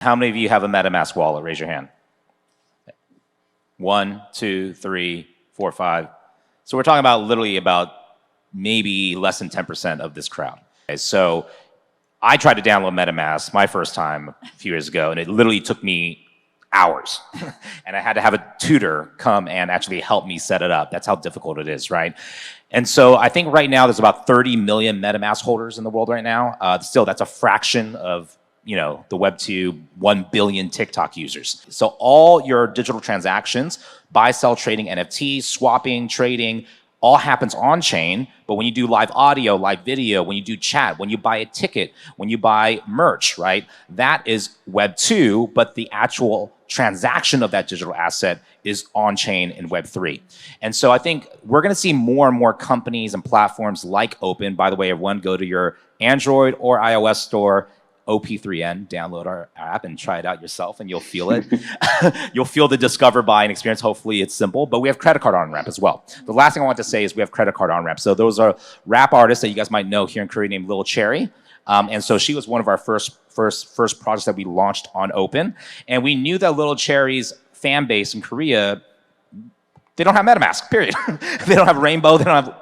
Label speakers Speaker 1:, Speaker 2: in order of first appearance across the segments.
Speaker 1: How many of you have a MetaMask wallet? Raise your hand. 1, 2, 3, 4, 5. So we're talking about literally about maybe less than 10% of this crowd. Okay, so I tried to download MetaMask my first time a few years ago, and it literally took me hours. And I had to have a tutor come and actually help me set it up. That's how difficult it is, right? And so I think right now there's about 30 million MetaMask holders in the world right now. Still, that's a fraction of the Web2 1 billion TikTok users. So all your digital transactions, buy, sell, trading, NFTs, swapping, trading, all happens on chain. But when you do live audio, live video, when you do chat, when you buy a ticket, when you buy merch, right? That is Web2, but the actual transaction of that digital asset is on chain in Web3. And so I think we're going to see more and more companies and platforms like Open. By the way, everyone, go to your Android or iOS store, OP3N, download our app and try it out yourself, and you'll feel it. You'll feel the discover, buy, and experience. Hopefully it's simple, but we have credit card on-ramp as well. The last thing I want to say is we have credit card on-ramp. So those are rap artists that you guys might know here in Korea named Lil Cherry. And so she was one of our first projects that we launched on Open. And we knew that Lil Cherry's fan base in Korea, they don't have MetaMask, period. They don't have Rainbow, they don't have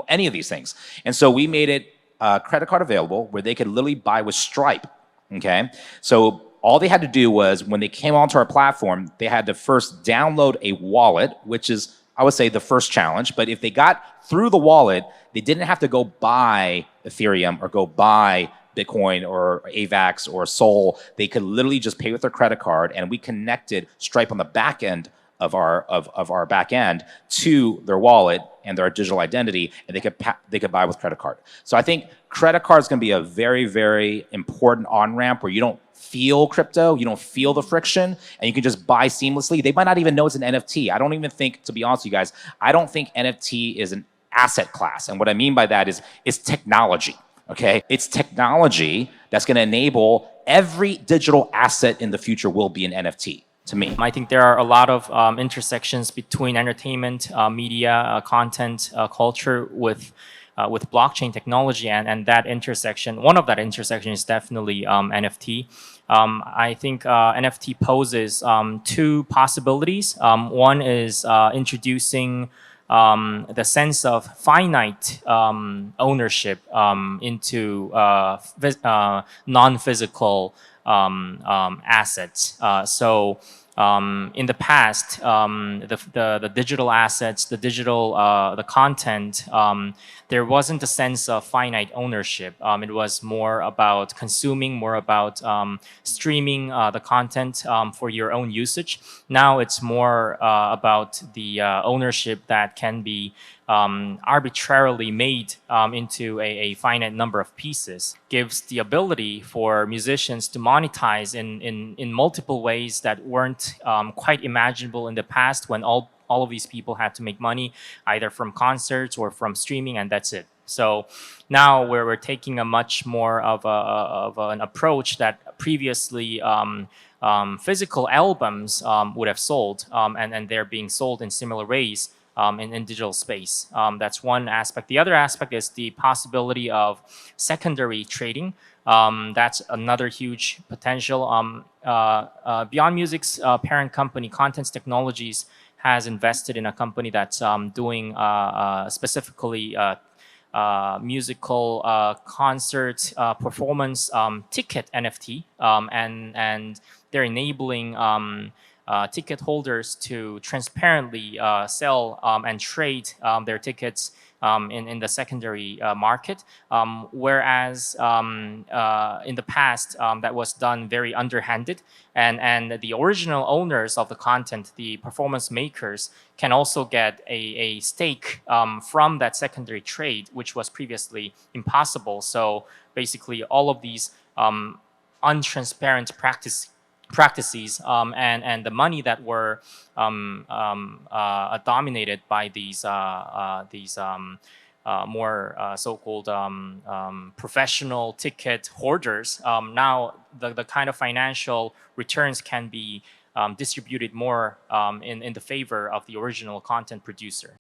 Speaker 1: any of these things. And so we made it credit card available where they could literally buy with Stripe, okay? So all they had to do was when they came onto our platform, they had to first download a wallet, which is, I would say, the first challenge. But if they got through the wallet, they didn't have to go buy Ethereum or go buy Bitcoin or AVAX or Sol. They could literally just pay with their credit card, and we connected Stripe on the back end of our back end to their wallet and their digital identity, and they could buy with credit card. So I think credit card is going to be a very, very important on-ramp where you don't feel crypto, you don't feel the friction, and you can just buy seamlessly. They might not even know it's an NFT. I don't even think, to be honest with you guys, I don't think NFT is an asset class. And what I mean by that is it's technology, okay? It's technology that's going to enable every digital asset in the future will be an NFT. To me,
Speaker 2: I think there are a lot of intersections between entertainment, media, content, culture with blockchain technology, and that intersection. One of that intersection is definitely NFT. I think NFT poses two possibilities. One is introducing the sense of finite ownership into non-physical assets. In the past, the digital assets, the content, there wasn't a sense of finite ownership. It was more about consuming, more about streaming the content for your own usage. Now it's more about the ownership that can be arbitrarily made into a finite number of pieces. Gives the ability for musicians to monetize in multiple ways that weren't quite imaginable in the past, when all of these people had to make money either from concerts or from streaming, and that's it. So now we're taking a much more of an approach that previously physical albums would have sold, and they're being sold in similar ways in digital space. That's one aspect. The other aspect is the possibility of secondary trading. That's another huge potential. Beyond Music's parent company, Contents Technologies, has invested in a company that's doing specifically musical concert performance ticket NFT, and they're enabling ticket holders to transparently sell and trade their tickets in the secondary market, whereas in the past that was done very underhanded, and the original owners of the content, the performance makers, can also get a stake from that secondary trade, which was previously impossible. So basically all of these untransparent practices and the money that were dominated by these more so-called professional ticket hoarders. Now the kind of financial returns can be distributed more in the favor of the original content producer.